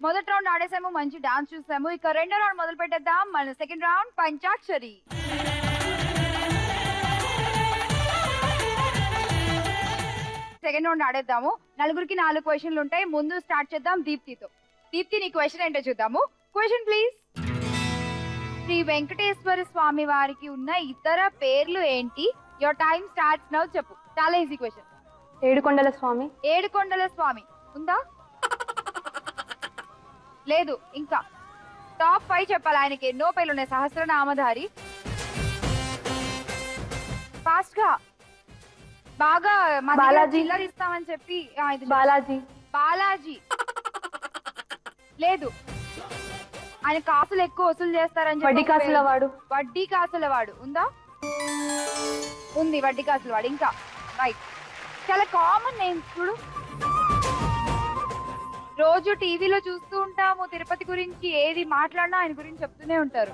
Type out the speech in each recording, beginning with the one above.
మొదటి రౌండ్ ఆడేసాము, మంచి డాన్స్ చూసాము. ఇక రెండో రౌండ్ మొదలు పెట్టేద్దాం. మన సెకండ్ రౌండ్ పంచాక్షరి. Second round ఆడేద్దాము. నలుగురికి 4 క్వశ్చన్లు ఉంటాయి. ముందు స్టార్ట్ చేద్దాం దీప్తితో. దీప్తి, నీ క్వశ్చన్ ఏంటో చూద్దాము. Question please. శ్రీ వెంకటేశ్వర స్వామి వారికి ఉన్న ఇతర పేర్లు ఏంటి? Your time starts now. చెప్పు. చాలా ఈజీ క్వశ్చన్. ఏడుకొండల స్వామి. ఏడుకొండల స్వామి ఉందా? లేదు. ఇంకా టాప్ 5 చెప్పాలి. ఆయనకి ఎన్నో పేర్లు ఉన్నాయి. సహస్రనామధారి. ఫాస్ట్ గా బాగా చిల్లర ఇస్తామని చెప్పి బాలాజీ. బాలాజీ లేదు. ఆయన కాసులు ఎక్కువ వసూలు చేస్తారని వడ్డీ కాసుల వాడు. వడ్డీ కాసుల వాడు ఉందా? ఉంది, వడ్డీ కాసుల వాడు. ఇంకా రైట్. చాలా కామన్ నేమ్స్ చూడు. రోజు టీవీలో చూస్తూ ఉంటాము తిరుపతి గురించి. ఏది మాట్లాడినా ఆయన గురించి చెప్తూనే ఉంటారు.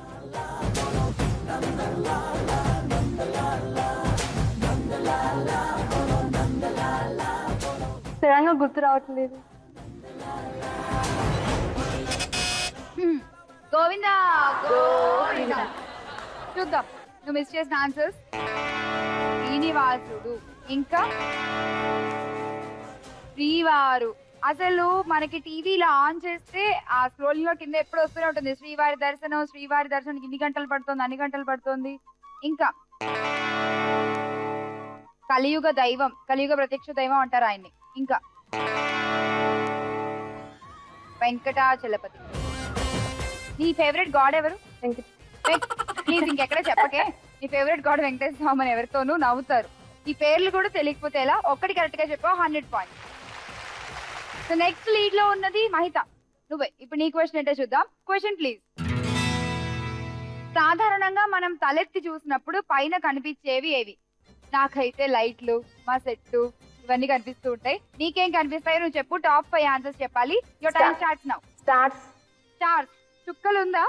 సడన్గా గుర్తు రావట్లేదు. గోవిందా గోవిందా. చూద్దాం నువ్వు మిస్ చేసిన ఆన్సర్స్. శ్రీనివాసుడు, ఇంకా శ్రీవారు. అసలు మనకి టీవీలో ఆన్ చేస్తే ఆ స్క్రోలింగ్ లో కింద ఎప్పుడు వస్తూనే ఉంటుంది శ్రీవారి దర్శనం. శ్రీవారి దర్శనానికి ఇన్ని గంటలు పడుతుంది, అన్ని గంటలు పడుతుంది. ఇంకా కలియుగ దైవం, కలియుగ ప్రత్యక్ష దైవం అంటారు ఆయన్ని. ఇంకా వెంకటాచలపతి. నీ ఫేవరెట్ గాడ్ ఎవరు? ప్లీజ్ ఇంకెక్కడ చెప్పకే. నీ ఫేవరెట్ గాడ్ వెంకటేశ్వర స్వామి అని ఎవరితోనూ నవ్వుతారు. ఈ పేర్లు కూడా తెలియకపోతే ఎలా? ఒక్కటి కరెక్ట్ గా చెప్పావు, 100 పాయింట్స్. సో నెక్స్ట్ లీడ్ లో ఉన్నది మహిత, నువ్వే. ఇప్పుడు నీ క్వశ్చన్ ఏంటో చూద్దాం. Question please. సాధారణంగా మనం తలెత్తి చూసినప్పుడు పైన కనిపించేవి ఏవి? నాకైతే లైట్లు, మా సెట్టు ఇవన్నీ కనిపిస్తూ ఉంటాయి. నీకేం కనిపిస్తాయో నువ్వు చెప్పు. టాప్ 5 ఆన్సర్స్ చెప్పాలి. Your time starts now. Stars. చుక్కలు ఉందా?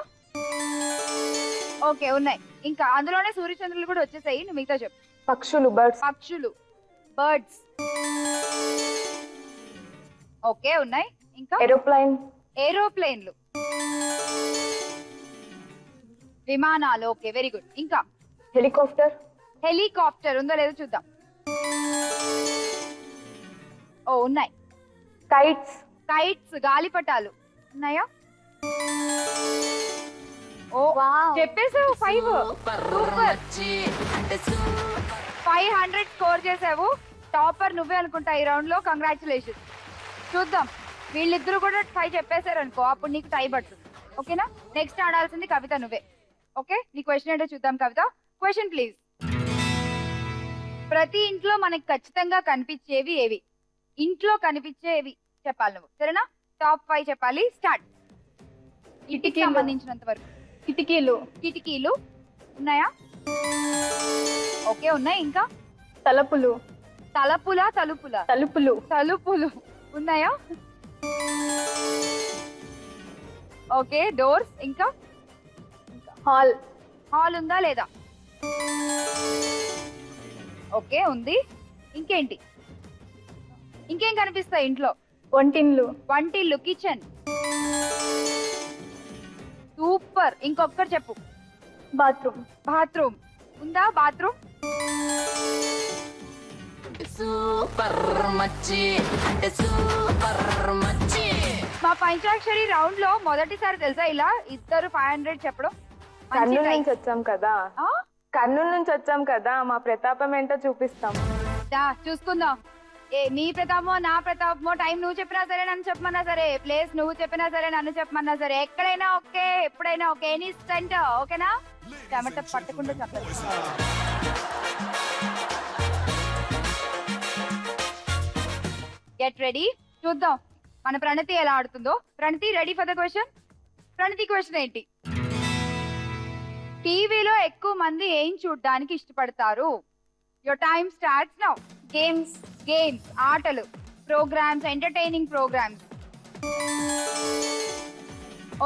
ఓకే, ఉన్నాయి. ఇంకా అందులోనే సూర్యచంద్రులు కూడా వచ్చేసాయి. నువ్వు మిగతా చెప్పు. పక్షులు, బర్డ్స్. పక్షులు, బర్డ్స్. ఓకే, ఉన్నాయి. ఇంకా ఏరోప్లేన్లు, విమానాలు. Okay, very good. ఇంకా హెలికాప్టర్ ఉందో లేదో చూద్దాం. ఓ, ఉన్నాయి. కైట్స్, గాలిపటాలు ఉన్నాయా? ఓ, చెప్పేసావు. 5 సూపర్. 500 స్కోర్ చేసావు. టాపర్ నువ్వే అనుకుంటా ఈ రౌండ్ లో. కంగ్రాచులేషన్. చూద్దాం, వీళ్ళిద్దరు కూడా 5 చెప్పేశారు అనుకో, అప్పుడు నీకు టై పడుతుంది. ఓకేనా? నెక్స్ట్ ఆడాల్సింది కవిత, నువ్వే. ఓకే, నీ క్వశ్చన్ ఏంటో చూద్దాం కవిత. Question please. ప్రతి ఇంట్లో మనకి ఖచ్చితంగా కనిపించేవి ఏవి? ఇంట్లో కనిపించేవి చెప్పాలి నువ్వు, సరేనా? టాప్ 5 చెప్పాలి. స్టార్ట్. ఇంటికి సంబంధించినంత వరకు. కిటికీలు ఉన్నాయా? ఓకే, ఉన్నాయి. ఇంకా తలుపులు ఉన్నాయా? Okay, doors. ఇంకా హాల్ ఉందా లేదా? ఓకే, ఉంది. ఇంకేంటి? ఇంకేం కనిపిస్తాయి ఇంట్లో? వంటిల్లు, కిచెన్. సూపర్. ఇంకొకటి చెప్పు. బాత్రూమ్ ఉందా? బాత్రూమ్. మా పంచాక్షరి రౌండ్ లో మొదటిసారి తెలుసా ఇలా ఇద్దరు 500 చెప్పడం. కర్నూలు నుంచి వచ్చాం కదా, మా ప్రతాపం ఏంటో చూపిస్తాం. చూసుకుందాం. నీ ప్రతాపమో నా ప్రతాపమో, టైం నువ్వు చెప్పినా సరే నన్ను చెప్పమన్నా సరే, ప్లేస్ నువ్వు చెప్పినా సరే నన్ను చెప్పమన్నా సరే, ఎక్కడైనా ఓకే, ఎప్పుడైనా ఓకే, ఎనీ సెంటర్. ఓకేనా? టమాటా పట్టకుండా చెప్పాలి. Get ready. చూద్దాం మన ప్రణతి ఎలా ఆడుతుందో. ప్రణతి, ready for the question? Pranathi, question ఏంటి? టీవీలో ఎక్కువ మంది ఏం చూడడానికి ఇష్టపడతారు? Your time starts now. Games, ఆటలు, ప్రోగ్రామ్స్, ఎంటర్టైనింగ్ ప్రోగ్రామ్స్.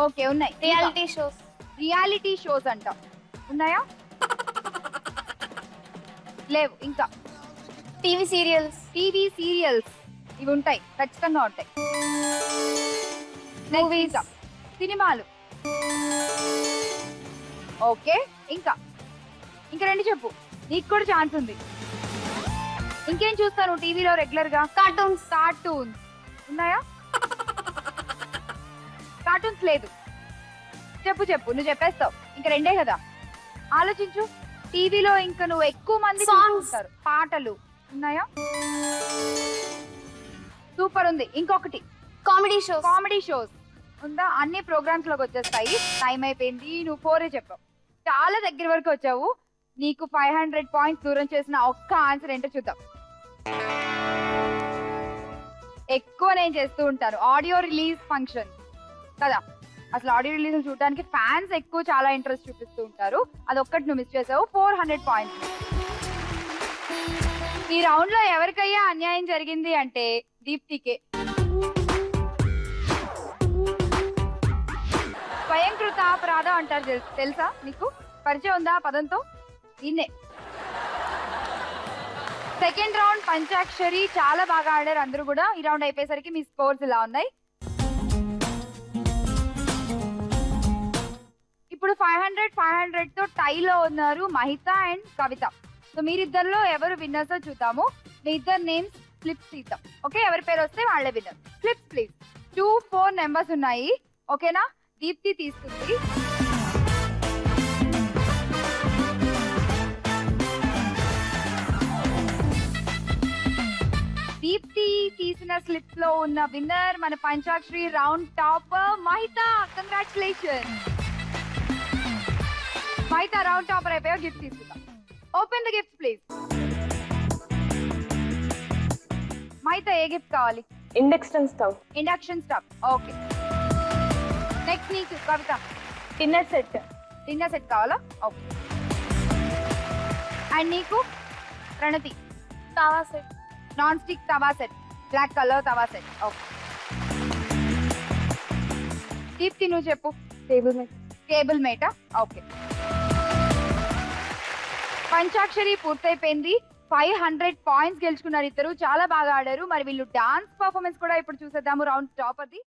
ఓకే, ఉన్నాయి. రియాలిటీ షోస్ అంట. ఉన్నాయా? లేవు. ఇంకా టీవీ సీరియల్స్ ఇవి ఉంటాయి, ఖచ్చితంగా ఉంటాయి. Movies. సినిమాలు. ఓకే, ఇంకా రెండు చెప్పు, నీకు కూడా ఛాన్స్ ఉంది. ఇంకేం చూస్తాను టీవీలో రెగ్యులర్ గా? కార్టూన్స్ ఉన్నాయా? కార్టూన్స్ లేదు. చెప్పు నువ్వు చెప్పేస్తావు, ఇంకా రెండే కదా, ఆలోచించు. టీవీలో ఇంకా నువ్వు ఎక్కువ మంది చూస్తారు. పాటలు ఉన్నాయా? సూపర్ ఉంది. ఇంకొకటి కామెడీ షోస్ ఉందా? అన్ని ప్రోగ్రామ్స్ లోకి వచ్చేస్తాయి. టైం అయిపోయింది, నువ్వు 4 చెప్పావు, చాలా దగ్గర వరకు వచ్చావు. నీకు 500 పాయింట్స్ దూరం చేసిన ఒక్క ఆన్సర్ ఏంటో చూద్దాం. ఎక్కువ నేను చేస్తూ ఉంటాను ఆడియో రిలీజ్ ఫంక్షన్ కదా. అసలు ఆడియో రిలీజ్ చూడడానికి ఫ్యాన్స్ ఎక్కువ చాలా ఇంట్రెస్ట్ చూపిస్తూ ఉంటారు. అదొక్కటి నువ్వు మిస్ చేసావు. 400 పాయింట్స్. ఈ రౌండ్ లో ఎవరికయ్యా అన్యాయం జరిగింది అంటే దీప్తికే. స్వయంకృత అపరాధం అంటారు, తెలుసా నీకు? పరిచయం ఉందా ఆ పదంతో? దీన్నే. సెకండ్ రౌండ్ పంచాక్షరి, చాలా బాగా ఆడారు అందరూ కూడా. ఈ రౌండ్ అయిపోయేసరికి మీ స్కోర్స్ ఇలా ఉన్నాయి. ఇప్పుడు 500 తో టైలో ఉన్నారు మహిత అండ్ కవిత. సో మీరిద్దరిలో ఎవరు విన్నర్స్ చూద్దాము. మీ ఇద్దరు నేమ్స్ ఫ్లిప్స్ ఇద్దాం. ఓకే, ఎవరి పేరు వస్తే వాళ్ళే విన్నర్. Flips please. 2, 4 నెంబర్స్ ఉన్నాయి. ఓకేనా? దీప్తి తీసుకుంది. దీప్తి తీసిన స్లిప్స్ లో ఉన్న విన్నర్ మన పంచాక్షరి round topper Mahitha. Congratulation Mahitha, round topper అయిపోయావు. గిఫ్ట్ తీసుకుందాం. Open the gift please. Mahitha, A gift కావాలి? Induction stove. Induction stove. Okay. Next నీకు కవిత. డిన్నర్ సెట్ కావాలా? ఓకే. అండ్ నీకు ప్రణతి? తవా సెట్. నాన్ స్టిక్ తవా సెట్, బ్లాక్ కలర్ తవా సెట్. ఓకే. దీప్తి నువ్వు చెప్పు. టేబుల్ మేటా? ఓకే. పంచాక్షరి పూర్తయిపోయింది. 500 పాయింట్స్ గెలుచుకున్నారు ఇద్దరు. చాలా బాగా ఆడారు. మరి వీళ్ళు డాన్స్ పర్ఫార్మెన్స్ కూడా ఇప్పుడు చూసేద్దాము రౌండ్ టాపర్ది.